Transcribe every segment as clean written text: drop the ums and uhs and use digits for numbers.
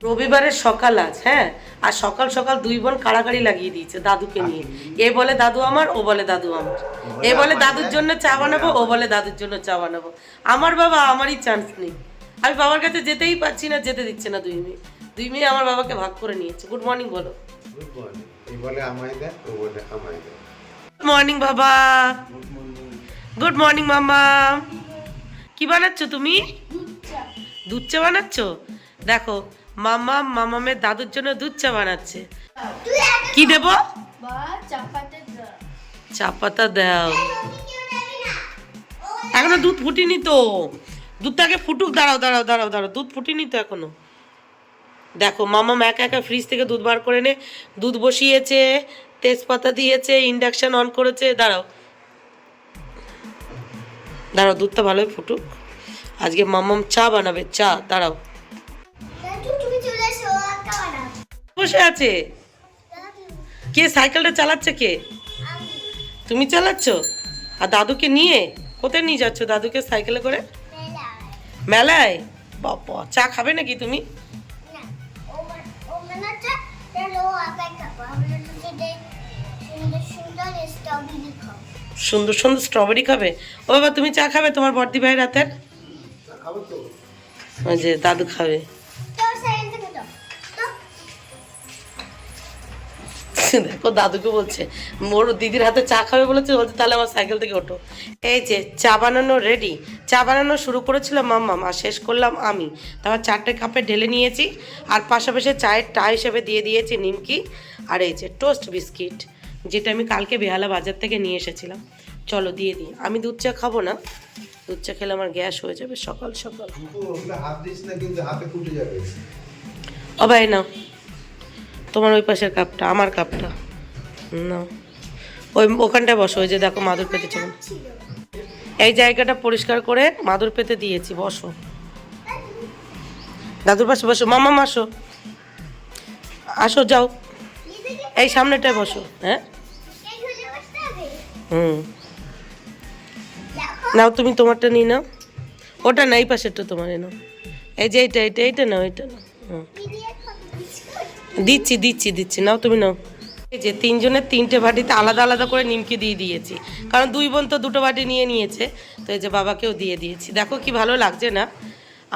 রবিবারের সকাল আজ, হ্যাঁ। আর সকাল সকাল দুই বোন কাড়াকাড়ি লাগিয়ে দিয়েছে দাদুকে নিয়ে। এ বলে দাদু আমার, ও বলে দাদু আমার। এ বলে দাদুর জন্য চা বানাবো, ও বলে দাদুর জন্য চা বানাবো। আমার বাবা আমারই চান্স নেই। আমি বাবার কাছে যেতেই পারছি না, যেতে দিচ্ছে না দুই মেয়ে আমার বাবাকে ভাগ করে নিয়েছে। গুড মর্নিং বলো। Good morning. এই বলে আমায় দে, ও বলে আমায় দে। গুড মর্নিং বাবা। Good morning. গুড মর্নিং মামা। কি বানাচ্ছো তুমি? দুধ চা বানাচ্ছো? দেখো মামা মামামের দাদুর জন্য দুধ চা বানাচ্ছে। কি দেবো? চা পাতা দাও। এখনো দুধ ফুটিনি তো, দুধটাকে ফুটুক। দাঁড়াও দাঁড়াও দাঁড়াও দাঁড়াও, দুধ ফুটিনি তো এখনো। দেখো মামাম একা একা ফ্রিজ থেকে দুধ বার করে এনে দুধ বসিয়েছে, তেজপাতা দিয়েছে, ইন্ডাকশন অন করেছে। দাঁড়াও দাঁড়াও, দুধটা ভালোই ফুটুক। আজকে মামাম চা বানাবে, চা। দাঁড়াও, বসে আছে। কে সাইকেলটা চালাচ্ছে? কে? তুমি চালাচ্ছ? আর দাদুকে নিয়ে কোথায় নিয়ে যাচ্ছ দাদুকে সাইকেলে করে? মেলায়? বাবা, চা খাবে নাকি তুমি? সুন্দর সুন্দর স্ট্রবেরি খাবে? ও বাবা, তুমি চা খাবে? তোমার বর্দি ভাই রাতের ওই যে দাদু খাবে। দেখো দাদুকে বলছে, মোর দিদির হাতে চা খাবে বলেছে, বলছে তাহলে আমার সাইকেল থেকে ওঠো। এই যে চা বানানো রেডি। চা বানানো শুরু করেছিল মাম্মাম, আর শেষ করলাম আমি। তারপর 4টে কাপে ঢেলে নিয়েছি, আর পাশাপাশি চায়ের টা হিসেবে দিয়ে দিয়েছি নিমকি। আর এই যে টোস্ট বিস্কিট, যেটা আমি কালকে বেহালা বাজার থেকে নিয়ে এসেছিলাম। চলো দিয়ে দিই। আমি দুধ চা খাবো না, দুধ চা খেলে আমার গ্যাস হয়ে যাবে সকাল সকাল। হাত দিস না, কিন্তু হাতে ফুটে যাবে। ও ভাই নাও, তোমার ওই পাশের কাপটা, আমার কাপটা না, ওই ওখানটায় বসো। ওই যে দেখো মাদুর পেতে চলুন, এই জায়গাটা পরিষ্কার করে মাদুর পেতে দিয়েছি। বসো দাদুর পাশে বসো। মামা আসো, আসো যাও, এই সামনেটায় বসো। হ্যাঁ হুম, নাও তুমি তোমারটা নিয়ে নাও। ওটা না, এই পাশেরটা তোমার নাও। এই যে এইটা নাও, এইটা নাও। হুম, দিচ্ছি দিচ্ছি দিচ্ছি, নাও তুমি নাও। এই যে 3 জনের 3টে বাটিতে আলাদা আলাদা করে নিমকি দিয়ে দিয়েছি, কারণ 2 বোন তো 2টো বাটি নিয়ে নিয়েছে। তো এই যে বাবাকেও দিয়ে দিয়েছি। দেখো কি ভালো লাগছে না?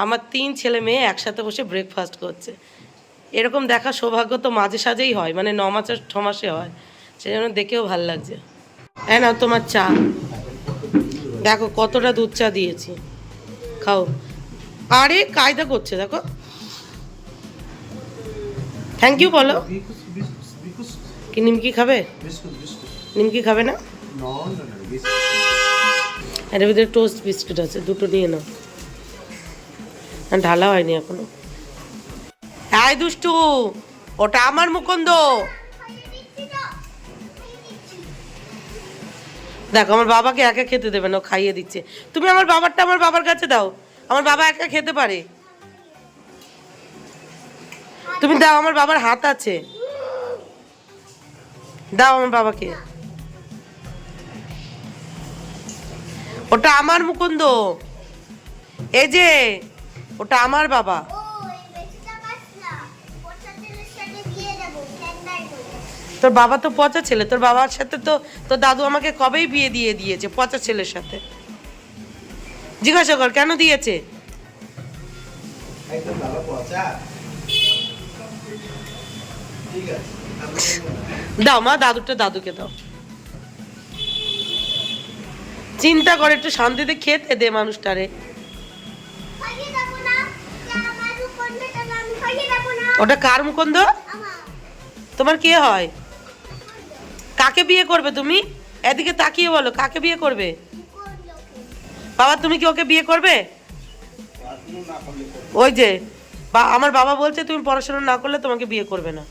আমার 3 ছেলে মেয়ে একসাথে বসে ব্রেকফাস্ট করছে। এরকম দেখা সৌভাগ্য তো মাঝে সাঝেই হয়, মানে 9 মাসে 6 মাসে হয়। সেই জন্য দেখেও ভালো লাগছে। হ্যাঁ নাও তোমার চা। দেখো কতটা দুধ চা দিয়েছি, খাও। আরে কায়দা করছে দেখো। থ্যাংক ইউ বলো। কি নিমকি খাবে? নিমকি খাবে না? এর ভিতরে টোস্ট বিস্কিট আছে, 2টো নিয়ে নাও। ঢালা হয়নি এখনো। আয় দুষ্টু, ওটা আমার মুকুন্দ। দেখো আমার বাবাকে একা খেতে দেবে না, খাইয়ে দিচ্ছে। তুমি আমার বাবারটা আমার বাবার কাছে দাও, আমার বাবা একা খেতে পারে। তুমি দাও, আমার বাবার হাত আছে, দাও আমার বাবাকে। ওটা আমার মুকুন্দ, এই যে ওটা আমার বাবা। তোর বাবা তো পচা ছেলে, তোর বাবার সাথে তো তোর দাদু আমাকে কবেই বিয়ে দিয়ে দিয়েছে, পচা ছেলের সাথে। জিজ্ঞাসা কর কেন দিয়েছে। দাও মা, দাদুটা দাদুকে দাও। চিন্তা করে একটু শান্তিতে খেতে দে মানুষটারে। ওটা কার মুকুন্দ? তোমার কে হয়? কাকে বিয়ে করবে তুমি? এদিকে তাকিয়ে বলো, কাকে বিয়ে করবে? বাবা তুমি কি ওকে বিয়ে করবে? ওই যে আমার বাবা বলছে তুমি পড়াশোনা না করলে তোমাকে বিয়ে করবে না।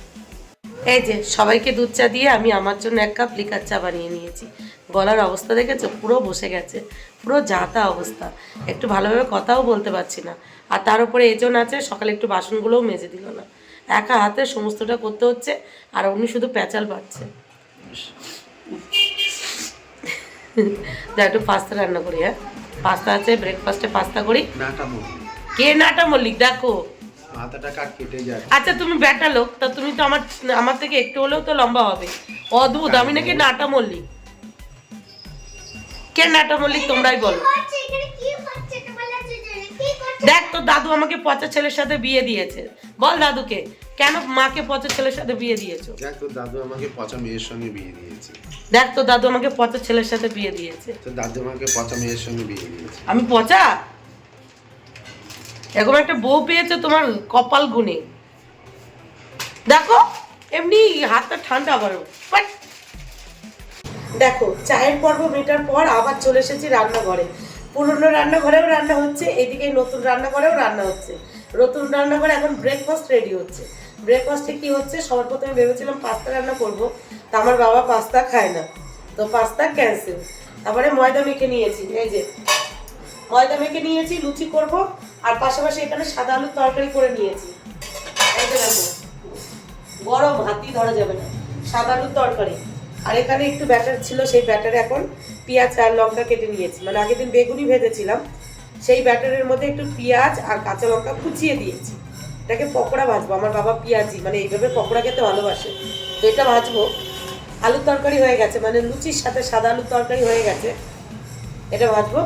এই যে সবাইকে দুধ চা দিয়ে আমি আমার জন্য 1 কাপ লিকার চা বানিয়ে নিয়েছি। গলার অবস্থা দেখেছো? পুরো বসে গেছে, পুরো যাতা অবস্থা। একটু ভালোভাবে কথাও বলতে পারছি না। আর তার উপরে এজন আছে, সকালে একটু বাসনগুলোও মেজে দিল না। একা হাতে সমস্তটা করতে হচ্ছে, আর উনি শুধু প্যাচাল পাচ্ছে। যা একটু পাস্তা রান্না করি। হ্যাঁ পাস্তা আছে, ব্রেকফাস্টে পাস্তা করি। কে নাটা মল্লিক? দেখো মাথাটা কাট কেটে যায়। আচ্ছা তুমি ব্যাটা লোক, তা তুমি তো আমার থেকে একটু হলেও তো লম্বা হবে। অদ্ভুত, আমি নাকি নাটা মল্লিক। কে নাটা মল্লিক তোমরাই বলো। দেখ তোর দাদু আমাকে পচা ছেলের সাথে বিয়ে দিয়েছে, বল দাদুকে কেন মাকে পচা ছেলের সাথে বিয়ে দিয়েছো? দেখ তোর দাদু আমাকে পচা মেয়ের সঙ্গে বিয়ে দিয়েছে। দেখ তোর দাদু আমাকে পচা ছেলের সাথে বিয়ে দিয়েছে। তোর দাদু আমাকে পচা মেয়ের সঙ্গে বিয়ে দিয়েছে। আমি পচা? এরকম একটা বউ পেয়েছে তোমার কপাল গুনে। দেখো এমনি হাতটা ঠান্ডা আবারও। দেখো চায়ের পর্ব মেটার পর আবার চলে এসেছি রান্নাঘরে। পুরনো রান্নাঘরেও রান্না হচ্ছে, এদিকে নতুন রান্নাঘরেও রান্না হচ্ছে। নতুন রান্নাঘরে এখন ব্রেকফাস্ট রেডি হচ্ছে। ব্রেকফাস্টে কি হচ্ছে, সবার প্রথমে ভেবেছিলাম পাস্তা রান্না করব, তা আমার বাবা পাস্তা খায় না, তো পাস্তা ক্যান্সেল। তারপরে ময়দা মেখে নিয়েছি, এই যে ময়দা মেখে নিয়েছি, লুচি করব। আর পাশাপাশি এখানে সাদা আলুর তরকারি করে নিয়েছি। এই যে দেখো গরম, হাতই ধরা যাবে না, সাদা আলুর তরকারি। আর এখানে একটু ব্যাটার ছিল, সেই ব্যাটারে এখন পেঁয়াজ আর লঙ্কা কেটে নিয়েছি। মানে আগের দিন বেগুনি ভেজেছিলাম, সেই ব্যাটারের মধ্যে একটু পেঁয়াজ আর কাঁচা লঙ্কা কুচিয়ে দিয়েছি। এটাকে পকোড়া ভাজবো। আমার বাবা পেঁয়াজি, মানে এইভাবে পকোড়া খেতে ভালোবাসে, তো এটা ভাজবো। আলুর তরকারি হয়ে গেছে, মানে লুচির সাথে সাদা আলুর তরকারি হয়ে গেছে, এটা ভাজবো।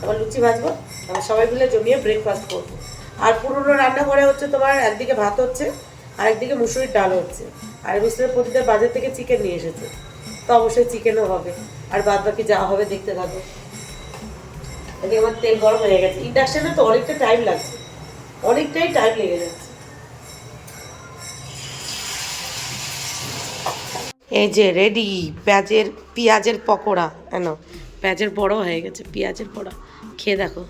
আবার লুচি ভাজবো, আবার সবাই মিলে জমিয়ে ব্রেকফাস্ট করবো। আর পুরোনো রান্নাঘরে হচ্ছে তোমার একদিকে ভাত হচ্ছে, আর একদিকে মুসুরির ডাল হচ্ছে। আর মিস্টার প্রদীপের বাজার থেকে চিকেন নিয়ে এসেছে, তো অবশ্যই চিকেনও হবে। আর বাদ বাকি যা হবে দেখতে থাকো। এদিকে আমার তেল গরম হয়ে গেছে। ইন্ডাকশনে তো অনেকটা টাইম লাগছে, অনেকটাই টাইম লেগে যাচ্ছে। এই যে রেডি পেঁয়াজের পকোড়া। কেন পেঁয়াজের বড় হয়ে গেছে, পেঁয়াজের বড়া খেয়ে দেখো।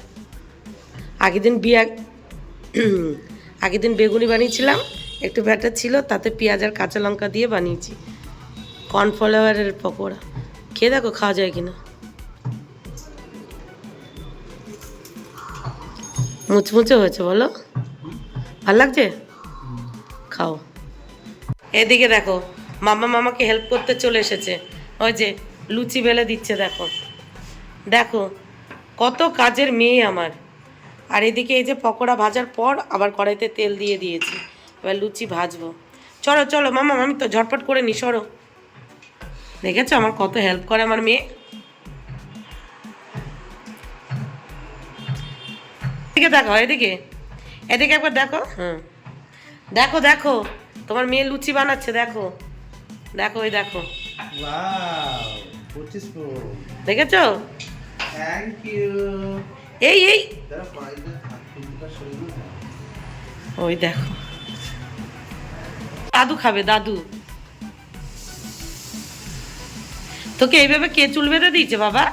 আগের দিন বেগুনি বানিয়েছিলাম, একটু ব্যাটার ছিল, তাতে পেঁয়াজ আর কাঁচা লঙ্কা দিয়ে বানিয়েছি কর্নফ্লাওয়ারের পকোড়া। খেয়ে দেখো খাওয়া যায় কিনা। মুচমুচে হয়েছে বলো, ভাল লাগছে? খাও। এদিকে দেখো মামাকে হেল্প করতে চলে এসেছে, ওই যে লুচি বেলে দিচ্ছে। দেখো দেখো কত কাজের মেয়ে আমার। আর এদিকে এই যে পকোড়া ভাজার পর আবার কড়াইতে তেল দিয়ে দিয়েছি, এবার লুচি ভাজবো। চলো চলো মামা, আমি তো ঝটপট করে নি, সরো। দেখেছো আমার কত হেল্প করে আমার মেয়ে। এদিকে দেখো, এদিকে এদিকে একবার দেখো। দেখো দেখো তোমার মেয়ে লুচি বানাচ্ছে, দেখো দেখো, ওই দেখো, দেখেছো? Thank you. এই ওই দেখো দাদু খাবে, দাদু। তোকে এইভাবে কে চুল বেঁধে দিয়েছে বাবা?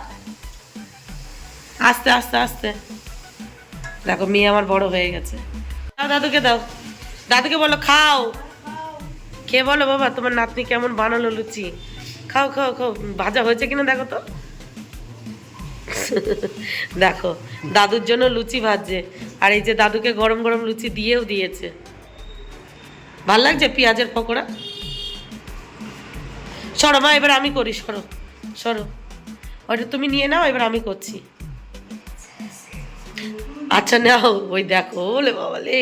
আস্তে আস্তে আস্তে। দেখো মেয়ে আমার বড় হয়ে গেছে। দাও দাদুকে, দাও দাদুকে, বলো খাও। খেয়ে বলো বাবা তোমার নাতনি কেমন বানালো লুচি। খাও খাও খাও, ভাজা হয়েছে কিনা দেখো তো। দেখো দাদুর জন্য লুচি ভাজছে, আর এই যে দাদুকে গরম গরম লুচি দিয়েও দিয়েছে। ভাল লাগছে পেঁয়াজের পকোড়া? সরো মা, এবার আমি করি, সরো সরো। ওটা তুমি নিয়ে নাও, এবার আমি করছি। আচ্ছা নাও। ওই দেখো, ওলে বাবালে,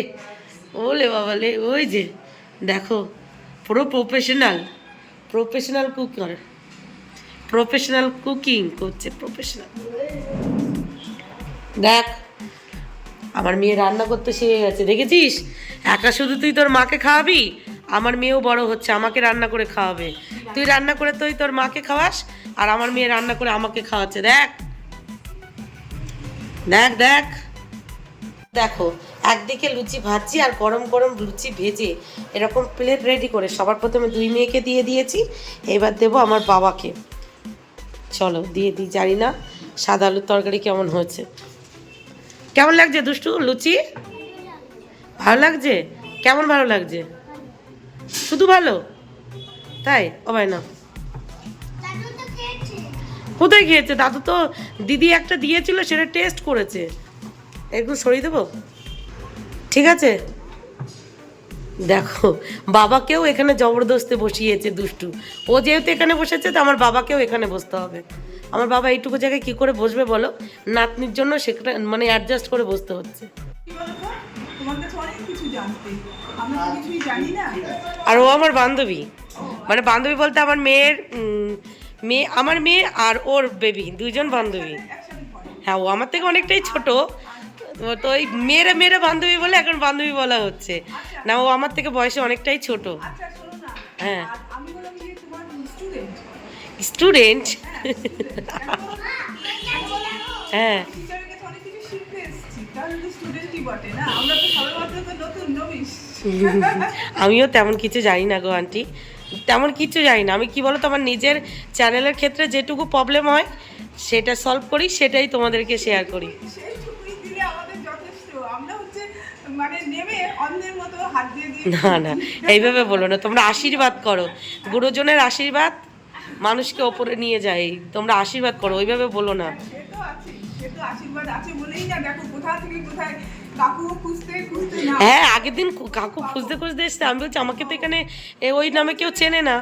ওলে বাবালে, ওই যে দেখো পুরো প্রফেশনাল কুকার, প্রফেশনাল কুকিং করছে, প্রফেশনাল। দেখ আমার মেয়ে রান্না করতে শিখে গেছে, দেখেছিস? একা শুধু তুই তোর মাকে খাওয়াবি, আমার মেয়েও বড় হচ্ছে, আমাকে রান্না করে খাওয়াবে। তুই রান্না করে তুই তোর মাকে খাওয়াস, আর আমার মেয়ে রান্না করে আমাকে খাওয়াচ্ছে। দেখ দেখ দেখ দেখো, একদিকে লুচি ভাজছি, আর গরম গরম লুচি ভেজে এরকম প্লেট রেডি করে সবার প্রথমে দুই মেয়েকে দিয়ে দিয়েছি। এবার দেবো আমার বাবাকে। চলো দিয়ে দিই। জানি না সাদা আলুর তরকারি কেমন হয়েছে। কেমন লাগছে দুষ্টু লুচি? ভালো লাগছে? কেমন ভালো লাগছে? শুধু ভালো তাই? ও ভাই না, কোথায় খেয়েছে দাদু? তো দিদি একটা দিয়েছিল, সেটা টেস্ট করেছে। একটু সরিয়ে দেবো, ঠিক আছে? দেখো বাবাকেও এখানে জবরদস্তি বসিয়েছে দুষ্টু। ও যেহেতু এখানে বসেছে, তো আমার বাবাকেও এখানে বসতে হবে। আমার বাবা এইটুকু জায়গায় কী করে বসবে বলো? নাতনির জন্য সেখানে মানে অ্যাডজাস্ট করে বসতে হচ্ছে। তোমার কাছে অনেক কিছু জানতে, আমরা তো কিছুই জানি না। আর ও আমার বান্ধবী, মানে বান্ধবী বলতে আমার মেয়ে, আমার মেয়ে আর ওর বেবি, দুইজন বান্ধবী। একসাথে পড়ে। হ্যাঁ, ও আমার থেকে অনেকটাই ছোট, তো ওই মেয়েরা বান্ধবী বলে এখন বান্ধবী বলা হচ্ছে, না ও আমার থেকে বয়সে অনেকটাই ছোট। আচ্ছা শোনো না, হ্যাঁ। আর আমি বললাম যে তোমার স্টুডেন্ট। স্টুডেন্ট? হ্যাঁ, টিচারের কাছে অনেক কিছু শিখতে এসেছি, তাহলে তো স্টুডেন্টই বটে না? আমরা তো সবেমাত্র তো নতুন নবিশ। আমিও তেমন কিছু জানি না গো আন্টি, তেমন কিছু জানি না। আমি কি বলো তো, আমার নিজের চ্যানেলের ক্ষেত্রে যেটুকু প্রবলেম হয় সেটা সলভ করি, সেটাই তোমাদেরকে শেয়ার করি। সেইটুকুই দিলে আমাদের যথেষ্ট। আমরা হচ্ছে মানে নেমে অন্যের মতো হাত দিয়ে দিয়ে না না, এইভাবে বলো না, তোমরা আশীর্বাদ করো, গুরুজনের আশীর্বাদ মানুষকে ওপরে নিয়ে যায়, তোমরা আশীর্বাদ করো, ওইভাবে বলো না। সে তো আছে, সে তো আশীর্বাদ আছে বলেই না দেখো কোথা থেকে কোথায় কাকু খুঁজতে খুঁজতে না। হ্যাঁ, আগের দিন কাকু খুঁজতে খুঁজতে এসছে, আমি বলছি আমাকে তো এখানে ওই নামে কেউ চেনে না।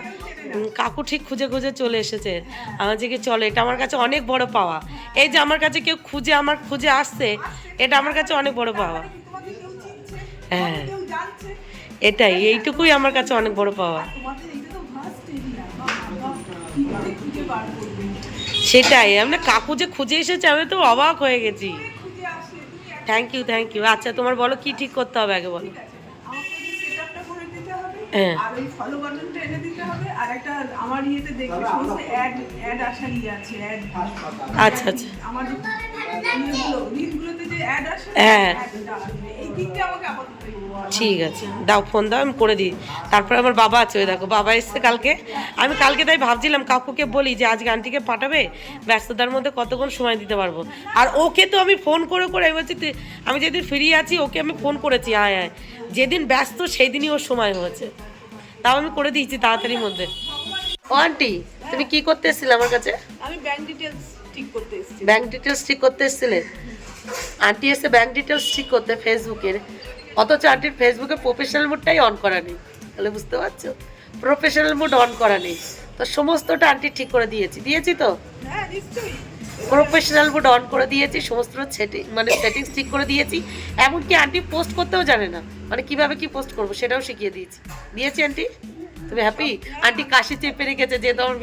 কাকু ঠিক খুঁজে খুঁজে চলে এসেছে। আমার যে চলো, এটা আমার কাছে অনেক বড় পাওয়া। এই যে আমার কাছে কেউ আমার খুঁজে আসছে, এটা আমার কাছে অনেক বড় পাওয়া। তোমাকে কেউ চিনছে, হ্যাঁ, কেউ জানছে। এটাই, এইটুকুই আমার কাছে অনেক বড় পাওয়া। তোমাদের এইটা তো ভাস্ট এরিয়া, বাবা কি করে খুঁজে বার করবে? সেটাই, আমরা কাকু যে খুঁজে এসেছে, আমি তো অবাক হয়ে গেছি। খুঁজে আসে তুমি এক থ্যাংক ইউ। আচ্ছা, তোমার বলো কি ঠিক করতে হবে আগে বলো। আমাকে যে সেটআপটা করে দিতে হবে, হ্যাঁ। আর ওই ফলো বাটনটা এনে দিতে হবে, আর একটা আমার ইয়েতে দেখবে সমস্ত অ্যাড আসার ইয়ে আছে, অ্যাড। আচ্ছা আচ্ছা, আমার যে রিলগুলোতে যে অ্যাড আসে, হ্যাঁ। অ্যাডটা আসবে। এই দিকটা আমাকে আপাতত ঠিক আছে, দাও ফোন দাও, আমি করে দিই। তারপরে আমার বাবা আছে, ওই দেখো বাবা এসছে কালকে। আমি কালকে তাই ভাবছিলাম কাকুকে বলি যে আজকে আন্টিকে পাঠাবে, ব্যস্ততার মধ্যে কতক্ষণ সময় দিতে পারবো। আর ওকে তো আমি ফোন করে আমি বলছি আমি যেদিন ফ্রি আছি ওকে আমি ফোন করেছি, আয় আয়, যেদিন ব্যস্ত সেই দিনই ওর সময় হয়েছে, তাও আমি করে দিয়েছি তাড়াতাড়ির মধ্যে। ও আন্টি, তুমি কি করতে এসেছিলে আমার কাছে? আমি ব্যাংক ডিটেলস ঠিক করতে এসেছি। ব্যাংক ডিটেলস ঠিক করতে এসেছিলে? আন্টি এসে ব্যাংক ডিটেলস ঠিক করতে ফেসবুকের, অথচ আন্টির ফেসবুকে প্রফেশনাল মোডটাই অন করা নেই, তাহলে বুঝতে পারছো, প্রফেশনাল মোড অন করা নেই। তো সমস্তটা আন্টি ঠিক করে দিয়েছি তো, হ্যাঁ নিশ্চয়ই। প্রফেশনাল মোড অন করে দিয়েছি, সমস্ত সেটিংস ঠিক করে দিয়েছি। এমনকি আন্টি পোস্ট করতেও জানে না, মানে কিভাবে কি পোস্ট করবো সেটাও শিখিয়ে দিয়েছি আন্টি। তুমি হ্যাপি? আন্টি কাশি চেপে রেখেছে যে তোমার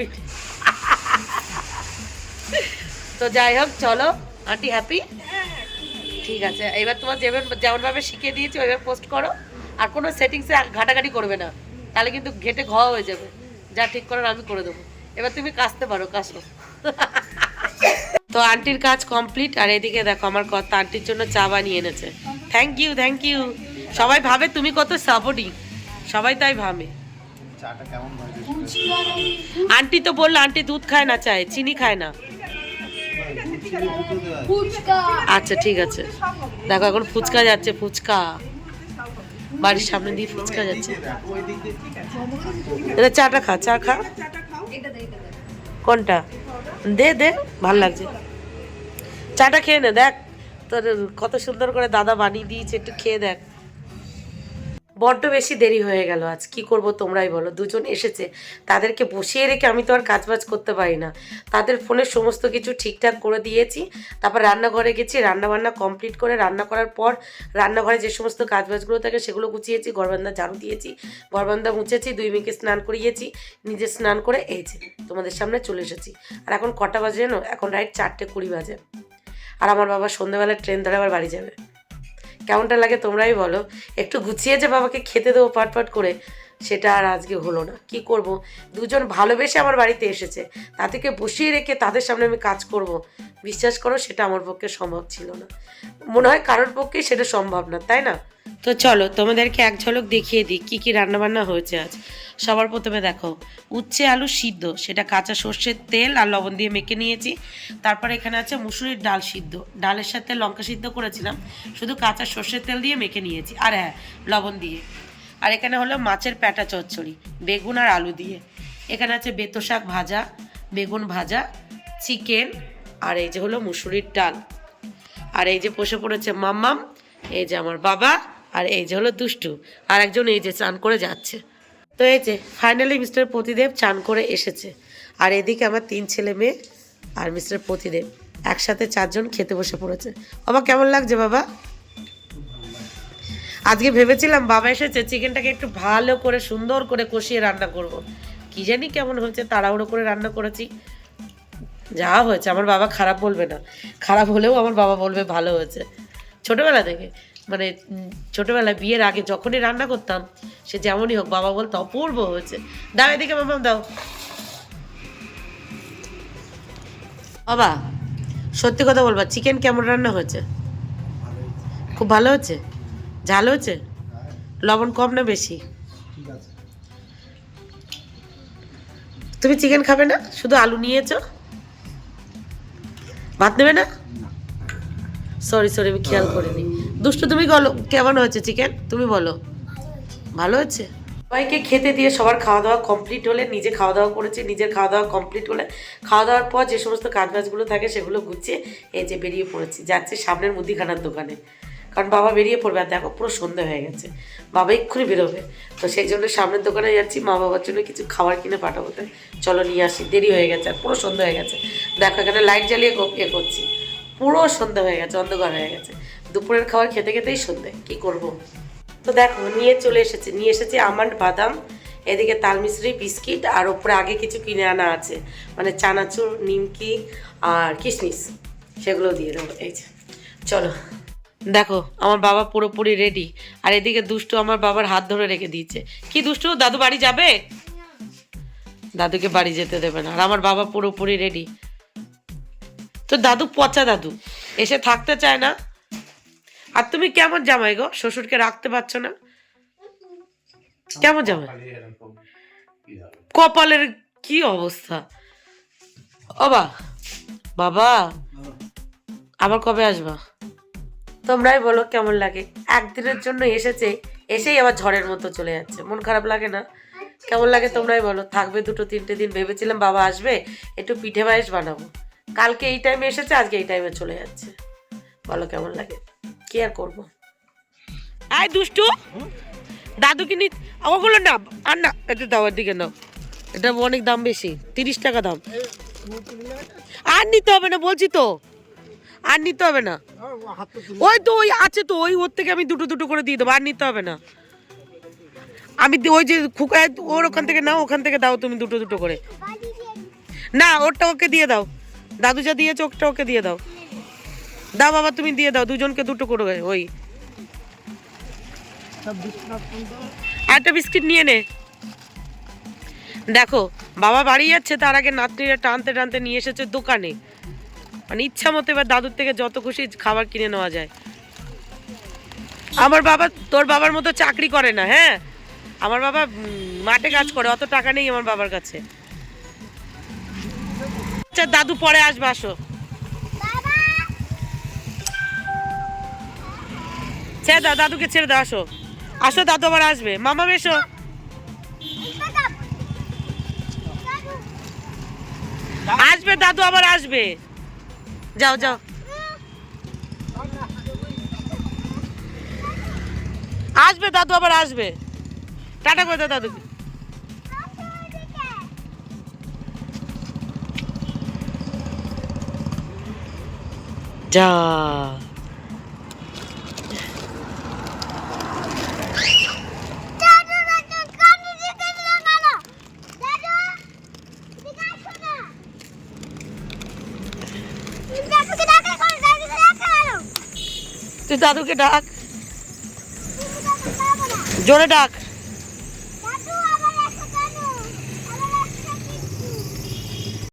তো যাই হোক, চলো আন্টি হ্যাপি? ঠিক আছে, এবার তোমার যেমনভাবে শিখিয়ে দিয়েছি ওইভাবে পোস্ট করো, আর কোনো সেটিংসে ঘাটাঘাটি করবে না, তাহলে কিন্তু ঘেটে ঘ হয়ে যাবে। যা ঠিক করার আমি করে দেবো। এবার তুমি কাশতে পারো, কাশো। তো আন্টির কাজ কমপ্লিট, আর এদিকে দেখো আমার কথা, আন্টির জন্য চা বানিয়ে এনেছে। Thank you. সবাই ভাবে তুমি কত সাপোর্টিং, সবাই তাই ভাবে। চাটা কেমন হয়েছে? আন্টি তো বললো আন্টি দুধ খায় না, চায় চিনি খায় না। আচ্ছা ঠিক আছে, দেখো এখন ফুচকা যাচ্ছে, ফুচকা বাড়ির সামনে দিয়ে ফুচকা যাচ্ছে। এটা চাটা খা, চা খা। কোনটা? দে, ভাল লাগছে। চাটা খেয়ে নে, দেখ তোর কত সুন্দর করে দাদা বানিয়ে দিয়েছে, একটু খেয়ে দেখ। বড্ড বেশি দেরি হয়ে গেল আজ, কি করব তোমরাই বলো। দুজন এসেছে, তাদেরকে বসিয়ে রেখে আমি তো আর কাজবাজ করতে পারি না। তাদের ফোনের সমস্ত কিছু ঠিকঠাক করে দিয়েছি, তারপর রান্নাঘরে গেছি, রান্নাবান্না কমপ্লিট করে রান্না করার পর রান্নাঘরে যে সমস্ত কাজবাজগুলো থাকে সেগুলো গুছিয়েছি, ঘরবারান্দা ঝাড়ু দিয়েছি, ঘরবারান্দা মুছেছি, দুই মেয়েকে স্নান করিয়েছি, নিজে স্নান করে এই যে তোমাদের সামনে চলে এসেছি। আর এখন কটা বাজে জানো? এখন রাইট 4:20 বাজে। আর আমার বাবা সন্ধ্যাবেলায় ট্রেন ধরে আবার বাড়ি যাবে। কেমনটা লাগে তোমরাই বলো। একটু গুছিয়ে যে বাবাকে খেতে দেবো পাট করে, সেটা আর আজকে হলো না। কি করব, দুজন ভালোবেসে আমার বাড়িতে এসেছে, তাদেরকে বসিয়ে রেখে তাদের সামনে আমি কাজ করব, বিশ্বাস করো সেটা আমার পক্ষে সম্ভব ছিল না। মনে হয় কারোর পক্ষেই সেটা সম্ভব না, তাই না? তো চলো তোমাদেরকে এক ঝলক দেখিয়ে দিই কী কী রান্নাবান্না হয়েছে আজ। সবার প্রথমে দেখো, উচ্ছে আলু সিদ্ধ, সেটা কাঁচা সর্ষের তেল আর লবণ দিয়ে মেখে নিয়েছি। তারপর এখানে আছে মুসুরির ডাল সিদ্ধ, ডালের সাথে লঙ্কা সিদ্ধ করেছিলাম, শুধু কাঁচা সর্ষের তেল দিয়ে মেখে নিয়েছি, আর হ্যাঁ লবণ দিয়ে। আর এখানে হলো মাছের প্যাটা চচ্চড়ি, বেগুন আর আলু দিয়ে। এখানে আছে বেতো শাক ভাজা, বেগুন ভাজা, চিকেন, আর এই যে হলো মুসুরির ডাল। আর এই যে বসে পড়েছে মাম্মাম, এই যে আমার বাবা, আর এই যে হলো দুষ্টু, আর একজন এই যে চান করে যাচ্ছে। তো এই যে ফাইনালি মিস্টার প্রতিদেব চান করে এসেছে, আর এদিকে আমার 3 ছেলে মেয়ে আর মিস্টার প্রতিদেব একসাথে 4 জন খেতে বসে পড়েছে। বাবা কেমন লাগছে বাবা? আজকে ভেবেছিলাম বাবা এসেছে চিকেনটাকে একটু ভালো করে সুন্দর করে কষিয়ে রান্না করব। কি জানি কেমন হয়েছে, তাড়াহুড়ো করে রান্না করেছি। যা হয়েছে আমার বাবা খারাপ বলবে না, খারাপ হলেও আমার বাবা বলবে ভালো হয়েছে। ছোটোবেলা থেকে মানে ছোটোবেলায় বিয়ের আগে যখনই রান্না করতাম সে যেমনই হোক বাবা বলতো অপূর্ব হয়েছে। দাও এদিকে মামাম দাও। বাবা সত্যি কথা বলবা, চিকেন কেমন রান্না হয়েছে? খুব ভালো হয়েছে? ঝাল হয়েছে? লবণ কম না বেশি? তুমি চিকেন খাবে না, শুধু আলু নিয়েছো? ভাত নেবে না? সরি সরি, আমি খেয়াল করিনি। দুষ্টু তুমি বলো কেমন হয়েছে চিকেন, তুমি বলো। ভালো হয়েছে? সবাইকে খেতে দিয়ে সবার খাওয়া দাওয়া কমপ্লিট হলে নিজে খাওয়া দাওয়া করেছি, নিজের খাওয়া দাওয়া কমপ্লিট হলে খাওয়া দাওয়ার পর যে সমস্ত কাজবাজগুলো থাকে সেগুলো গুছিয়ে এই যে বেরিয়ে পড়েছি, যাচ্ছি সামনের মুদিখানার দোকানে। কারণ বাবা বেরিয়ে পড়বে, আর দেখো পুরো সন্ধে হয়ে গেছে, বাবা এক্ষুনি বেরোবে। তো সেই জন্য সামনের দোকানে যাচ্ছি মা বাবার জন্য কিছু খাবার কিনে পাঠাবো। তাই চলো নিয়ে আসি, দেরি হয়ে গেছে আর পুরো সন্ধে হয়ে গেছে। দেখো এখানে লাইট জ্বালিয়ে করছি, পুরো সন্ধে হয়ে গেছে, অন্ধকার হয়ে গেছে। দুপুরের খাবার খেতে খেতেই সন্ধে, কি করব। তো দেখো নিয়ে এসেছি আমন্ড বাদাম, এদিকে তালমিশ্রি বিস্কিট, আর ওপরে আগে কিছু কিনে আনা আছে মানে চানাচুর, নিমকি আর কিশমিশ, সেগুলো দিয়ে দেবো। এই যে চলো, দেখো আমার বাবা পুরোপুরি রেডি। আর এদিকে দুষ্টু আমার বাবার হাত ধরে রেখে দিয়েছে। কি দুষ্টু, দাদু বাড়ি যাবে? দাদুকে বাড়ি যেতে দেবে না। আর আমার বাবা পুরোপুরি রেডি। তো দাদু পচা দাদু, এসে থাকতে চায় না। আর তুমি কেমন জামাই গো, শ্বশুরকে রাখতে পারছো না? কেমন জামাই? কপালের কি অবস্থা। বাবা বাবা আবার কবে আসবা? তোমরাই বলো কেমন লাগে। একদিনের জন্য এসেছে, এসেই আবার ঝড়ের মতো চলে যাচ্ছে। মন খারাপ লাগে না? কেমন লাগে তোমরাই বলো। থাকবে 2-3 দিন, ভেবেছিলাম বাবা আসবে একটু পিঠে পায়েস বানাবো। কালকে এই টাইমে এসেছে, আজকে এই টাইমে চলে যাচ্ছে। বলো কেমন লাগে, কি আর করবো। আয় দুষ্টু, দাদুকে নি ওগুলো না, আর না এটা দাও, এদিকে নাও। এটা অনেক দাম বেশি, 30 টাকা দাম। আর নিতে হবে না বলছি তো, আর নিতে হবে না। ওই তো ওই আছে তো, ওর থেকে আমি দুটো করে দিয়ে দেবো, আর নিতে হবে না। আমি ওই যে খুকায় ওর ওখান থেকে নাও, ওখান থেকে দাও তুমি দুটো করে। না ওরটা ওকে দিয়ে দাও, দাদু যা দিয়েছে ওটা ওকে দিয়ে দাও। দাও বাবা তুমি দিয়ে দাও, দুজনকে দুটো করে। ওই একটা বিস্কিট নিয়ে নে। দেখো বাবা বাড়ি যাচ্ছে, তার আগে নাতনিরা টানতে টানতে নিয়ে এসেছে দোকানে। মানে ইচ্ছা মতো এবার দাদুর থেকে যত খুশি খাবার কিনে নেওয়া যায়। আমার বাবা তোর বাবার মতো চাকরি করে না, হ্যাঁ আমার বাবা মাঠে কাজ করে, অত টাকা নেই আমার বাবার কাছে। আচ্ছা দাদু পরে আসবে, আসো। ছেড়ে দাও দাদুকে, ছেড়ে দাও, আসো আসো, দাদু আবার আসবে। মামা এসো। আসবে দাদু আবার আসবে, যাও যাও। আসবে দাদু আবার আসবে, টাটা করে দাও দাদুকে। যা তুই দাদুকে ডাক, জোরে ডাক।